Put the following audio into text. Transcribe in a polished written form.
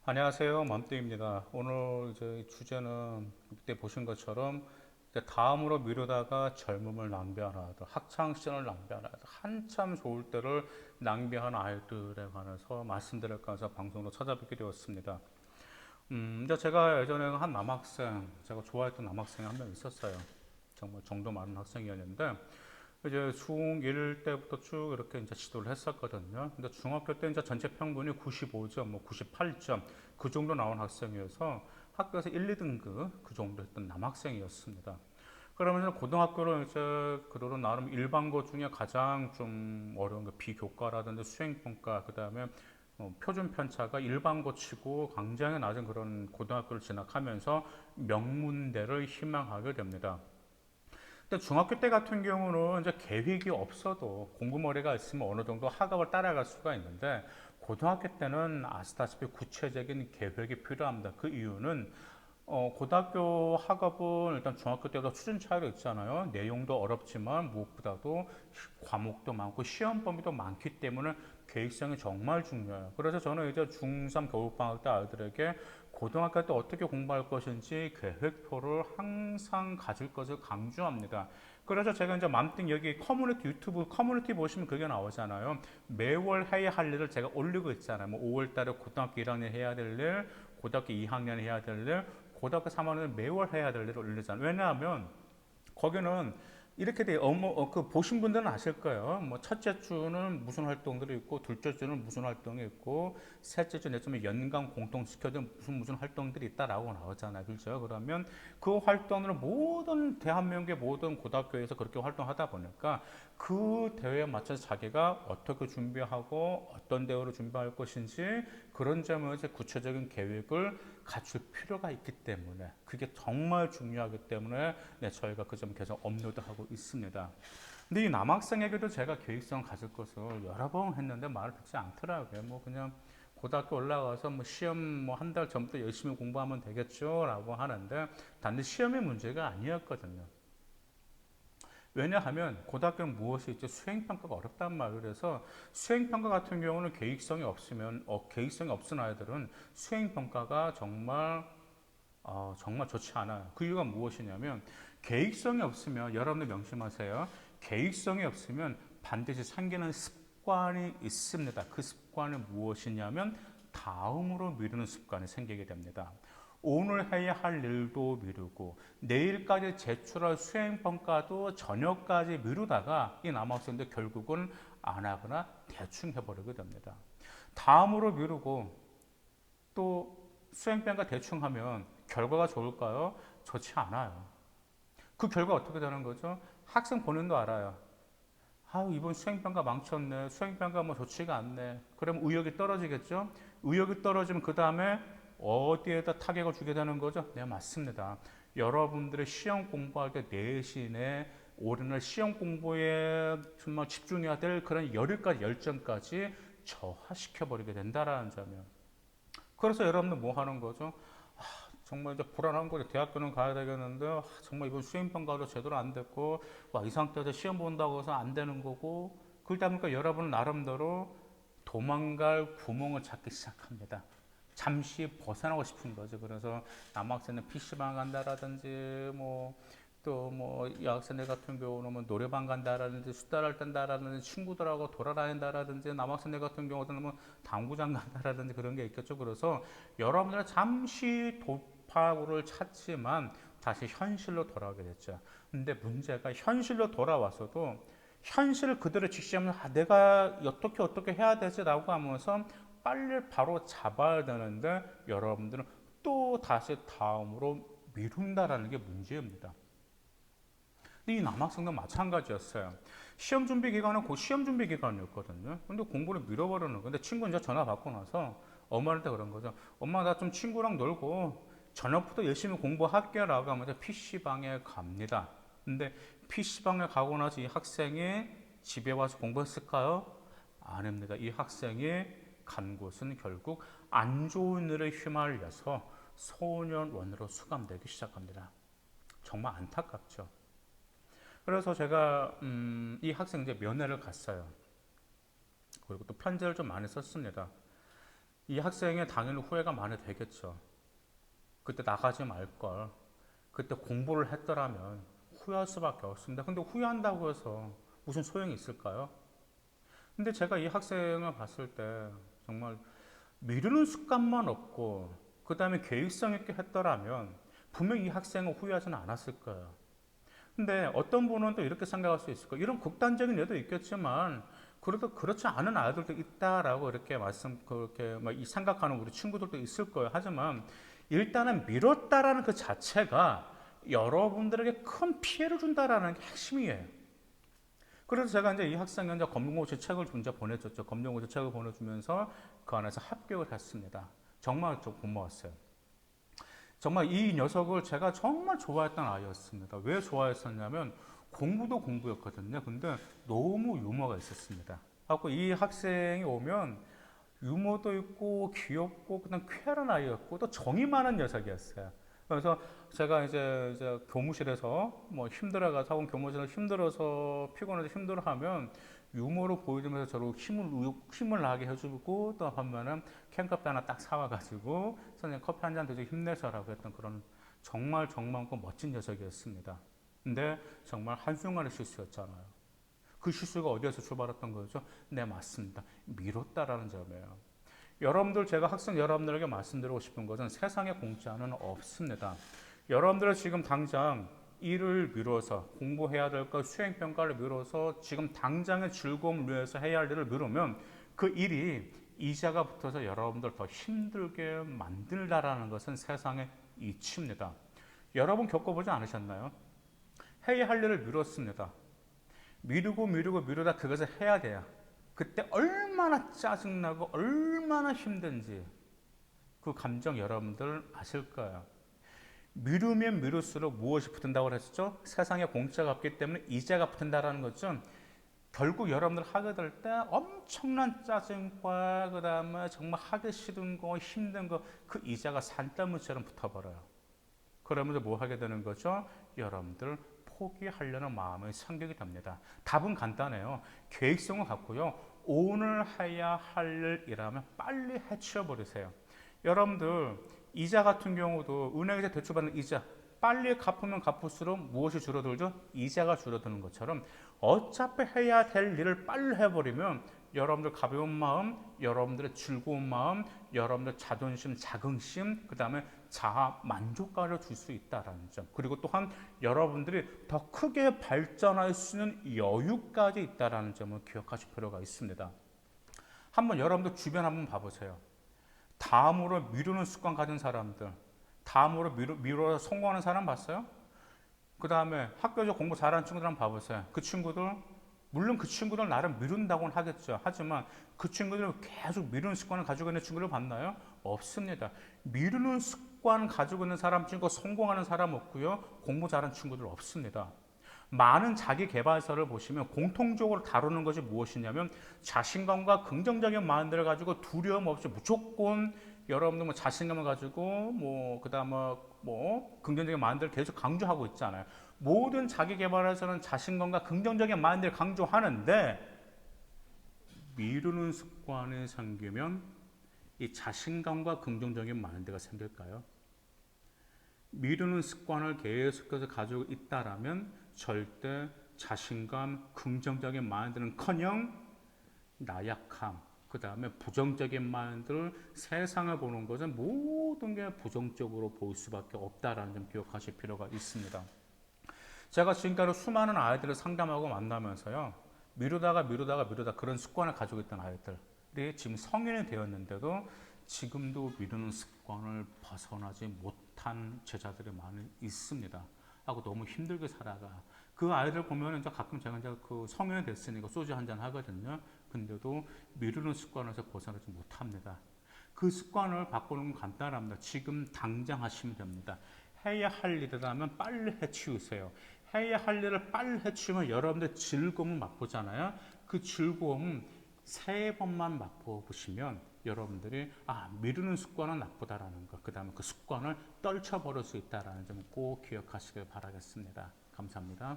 안녕하세요. 맘때입니다. 오늘 이제 주제는 그때 보신 것처럼 이제 다음으로 미루다가 젊음을 낭비하는 아이들, 학창 시절을 낭비하는 아이들, 한참 좋을 때를 낭비하는 아이들에 관해서 말씀드릴까 해서 방송으로 찾아뵙게 되었습니다. 이제 제가 예전에 한 남학생, 제가 좋아했던 남학생이 한 명 있었어요. 정말 정도 많은 학생이었는데 이제 중1 때부터 쭉 이렇게 이제 지도를 했었거든요. 근데 중학교 때 이제 전체 평균이 95점, 뭐 98점 그 정도 나온 학생이어서 학교에서 1, 2등급 그 정도 했던 남학생이었습니다. 그러면서 고등학교를 이제 그대로 나름 일반고 중에 가장 좀 어려운 게 비교과라든지 수행평가, 그 다음에 표준 편차가 일반고 치고 굉장히 낮은 그런 고등학교를 진학하면서 명문대를 희망하게 됩니다. 근데 중학교 때 같은 경우는 이제 계획이 없어도 공부머리가 있으면 어느 정도 학업을 따라갈 수가 있는데 고등학교 때는 아시다시피 구체적인 계획이 필요합니다. 그 이유는 고등학교 학업은 일단 중학교 때보다 수준 차이가 있잖아요. 내용도 어렵지만 무엇보다도 과목도 많고 시험 범위도 많기 때문에 계획성이 정말 중요해요. 그래서 저는 이제 중3 겨울방학 때 아이들에게 고등학교 때 어떻게 공부할 것인지 계획표를 항상 가질 것을 강조합니다. 그래서 제가 이제 맘띵 여기 커뮤니티 유튜브 커뮤니티 보시면 그게 나오잖아요. 매월 해야 할 일을 제가 올리고 있잖아요. 뭐 5월 달에 고등학교 1학년 해야 될 일, 고등학교 2학년 해야 될 일, 고등학교 3학년 매월 해야 될 일을 올리잖아요. 왜냐하면 거기는 이렇게 돼. 그 보신 분들은 아실 거예요. 뭐 첫째 주는 무슨 활동들이 있고, 둘째 주는 무슨 활동이 있고, 셋째 주 내쯤에 연간 공통시켜준 무슨 활동들이 있다라고 나오잖아요. 그렇죠? 그러면 그 활동을 모든 대한민국의 모든 고등학교에서 그렇게 활동하다 보니까 그 대회에 맞춰서 자기가 어떻게 준비하고 어떤 대회로 준비할 것인지 그런 점에서 구체적인 계획을 갖출 필요가 있기 때문에 그게 정말 중요하기 때문에 네, 저희가 그 점 계속 업로드하고 있습니다. 근데 이 남학생에게도 제가 계획성 가질 것을 여러 번 했는데 말을 듣지 않더라고요. 뭐 그냥 고등학교 올라가서 뭐 시험 뭐 한 달 전부터 열심히 공부하면 되겠죠라고 하는데 단지 시험의 문제가 아니었거든요. 왜냐하면 고등학교는 무엇이 있죠? 수행평가가 어렵단 말이에요. 그래서 수행평가 같은 경우는 계획성이 없은 아이들은 수행평가가 정말 좋지 않아요. 그 이유가 무엇이냐면 계획성이 없으면 여러분들 명심하세요. 계획성이 없으면 반드시 생기는 습관이 있습니다. 그 습관은 무엇이냐면 다음으로 미루는 습관이 생기게 됩니다. 오늘 해야 할 일도 미루고 내일까지 제출할 수행평가도 저녁까지 미루다가 이 남학생들 결국은 안 하거나 대충 해버리게 됩니다. 다음으로 미루고 또 수행평가 대충 하면 결과가 좋을까요? 좋지 않아요. 그 결과 어떻게 되는 거죠? 학생 본인도 알아요. 이번 수행평가 망쳤네. 수행평가 뭐 좋지가 않네. 그럼 의욕이 떨어지겠죠? 의욕이 떨어지면 그 다음에 어디에다 타격을 주게 되는 거죠? 네, 맞습니다. 여러분들의 시험 공부할 때 내신에 올해는 시험 공부에 정말 집중해야 될 그런 열정까지 저하시켜버리게 된다라는 점이에요. 그래서 여러분들 뭐 하는 거죠? 정말 이제 불안한 거죠. 대학교는 가야 되겠는데 정말 이번 수행평가도 제대로 안 됐고 이 상태에서 시험 본다고 해서 안 되는 거고 그러다 보니까 여러분은 나름대로 도망갈 구멍을 찾기 시작합니다. 잠시 벗어나고 싶은 거죠. 그래서 남학생은 PC방 간다라든지 또 뭐 여학생들 같은 경우는 뭐 노래방 간다라든지 수다를 떤다라든지 친구들하고 돌아다닌다라든지 남학생들 같은 경우는 뭐 당구장 간다라든지 그런 게 있겠죠. 그래서 여러분들은 잠시 돌파구를 찾지만 다시 현실로 돌아오게 됐죠. 근데 문제가 현실로 돌아왔어도 현실을 그대로 직시하면 내가 어떻게 해야 되지라고 하면서 빨리 바로 잡아야 되는데 여러분들은 또 다시 다음으로 미룬다라는 게 문제입니다. 이 남학생도 마찬가지였어요. 시험 준비 기간은 곧 시험 준비 기간이었거든요. 근데 공부를 밀어버리는 건데 친구 이제 전화 받고 나서 엄마한테 그런 거죠. 엄마 나 좀 친구랑 놀고 저녁부터 열심히 공부할게라고 하면서 PC방에 갑니다. 근데 PC방에 가고 나서 이 학생이 집에 와서 공부했을까요? 아닙니다. 이 학생이 간 곳은 결국 안 좋은 일에 휘말려서 소년원으로 수감되기 시작합니다. 정말 안타깝죠. 그래서 제가 이 학생 이제 면회를 갔어요. 그리고 또 편지를 좀 많이 썼습니다. 이 학생이 당연히 후회가 많이 되겠죠. 그때 나가지 말걸. 그때 공부를 했더라면 후회할 수밖에 없습니다. 근데 후회한다고 해서 무슨 소용이 있을까요? 근데 제가 이 학생을 봤을 때 정말 미루는 습관만 없고 그 다음에 계획성 있게 했더라면 분명 이 학생은 후회하지는 않았을 거예요. 근데 어떤 분은 또 이렇게 생각할 수 있을 거예요. 이런 극단적인 예도 있겠지만 그래도 그렇지 않은 아이들도 있다라고 이렇게 그렇게 막 생각하는 우리 친구들도 있을 거예요. 하지만 일단은 미뤘다라는 그 자체가 여러분들에게 큰 피해를 준다라는 게 핵심이에요. 그래서 제가 이제 이 학생이 이제 검정고시 책을 이제 보내줬죠. 검정고시 책을 보내주면서 그 안에서 합격을 했습니다. 정말 좀 고마웠어요. 정말 이 녀석을 제가 정말 좋아했던 아이였습니다. 왜 좋아했었냐면 공부도 공부였거든요. 근데 너무 유머가 있었습니다. 하고 이 학생이 오면 유머도 있고 귀엽고 그냥 쾌활한 아이였고 또 정이 많은 녀석이었어요. 그래서 제가 이제 교무실에서 뭐 힘들어가서 학원 교무실에서 힘들어서 피곤해서 힘들어하면 유머로 보여주면서 저를 힘을 나게 해주고 또 한번은 캔커피 하나 딱 사와가지고 선생님 커피 한 잔 드시고 힘내셔라고 했던 그런 정말 멋진 녀석이었습니다. 근데 정말 한순간의 실수였잖아요. 그 실수가 어디에서 출발했던 거죠? 네, 맞습니다. 미뤘다라는 점이에요. 여러분들, 제가 학생 여러분들에게 말씀드리고 싶은 것은 세상에 공짜는 없습니다. 여러분들은 지금 당장 일을 미뤄서 공부해야 될 것, 수행평가를 미뤄서 지금 당장의 즐거움을 위해서 해야 할 일을 미루면 그 일이 이자가 붙어서 여러분들 더 힘들게 만들다라는 것은 세상의 이치입니다. 여러분 겪어보지 않으셨나요? 해야 할 일을 미뤘습니다. 미루다 그것을 해야 돼요. 그때 얼마나 짜증나고 얼마나 힘든지 그 감정 여러분들 아실 거예요. 미루면 미룰수록 무엇이 붙는다고 그랬죠? 세상에 공짜가 없기 때문에 이자가 붙는다라는 거죠. 결국 여러분들 하게 될 때 엄청난 짜증과 그 다음에 정말 하기 싫은 거 힘든 거 그 이자가 산더미처럼 붙어버려요. 그러면서 뭐 하게 되는 거죠? 여러분들 포기하려는 마음이 생기게 됩니다. 답은 간단해요. 계획성을 갖고요. 오늘 해야 할 일이라면 빨리 해치워버리세요. 여러분들 이자 같은 경우도 은행에서 대출받는 이자 빨리 갚으면 갚을수록 무엇이 줄어들죠? 이자가 줄어드는 것처럼 어차피 해야 될 일을 빨리 해버리면 여러분들 가벼운 마음, 여러분들의 즐거운 마음, 여러분들 자존심, 자긍심, 그 다음에 자아 만족감을 줄 수 있다는 점. 그리고 또한 여러분들이 더 크게 발전할 수 있는 여유까지 있다는 점을 기억하실 필요가 있습니다. 한번 여러분들 주변 한번 봐보세요. 다음으로 미루는 습관 가진 사람들, 다음으로 미뤄서 성공하는 사람 봤어요? 그 다음에 학교에서 공부 잘하는 친구들 한번 봐보세요. 그 친구들, 물론 그 친구들 나름 미룬다고는 하겠죠. 하지만 그 친구들 계속 미루는 습관을 가지고 있는 친구를 봤나요? 없습니다. 미루는 습관 가지고 있는 사람 친구 성공하는 사람 없고요. 공부 잘하는 친구들 없습니다. 많은 자기 개발서를 보시면 공통적으로 다루는 것이 무엇이냐면 자신감과 긍정적인 마인드를 가지고 두려움 없이 무조건 여러분들 뭐 자신감을 가지고 뭐 그다음 뭐 긍정적인 마인드를 계속 강조하고 있잖아요. 모든 자기 개발에서는 자신감과 긍정적인 마인드를 강조하는데 미루는 습관이 생기면 이 자신감과 긍정적인 마인드가 생길까요? 미루는 습관을 계속해서 가지고 있다라면 절대 자신감, 긍정적인 마인드는커녕 나약함, 그 다음에 부정적인 마인드를 세상을 보는 것은 모든 게 부정적으로 보일 수밖에 없다라는 점 기억하실 필요가 있습니다. 제가 지금까지 수많은 아이들을 상담하고 만나면서요, 미루다가 그런 습관을 가지고 있던 아이들이 지금 성인이 되었는데도 지금도 미루는 습관을 벗어나지 못한 제자들이 많이 있습니다. 하고 너무 힘들게 살아가. 그 아이들 보면 이제 가끔 제가 이제 그 성인이 됐으니까 소주 한잔 하거든요. 근데도 미루는 습관에서 벗어나지 못합니다. 그 습관을 바꾸는 건 간단합니다. 지금 당장 하시면 됩니다. 해야 할 일이라면 빨리 해치우세요. 해야 할 일을 빨리 해치우면 여러분들 즐거움을 맛보잖아요. 그 즐거움 3번만 맛보시면 여러분들이 미루는 습관은 나쁘다라는 것, 그 다음에 그 습관을 떨쳐버릴 수 있다는 점 꼭 기억하시길 바라겠습니다. 감사합니다.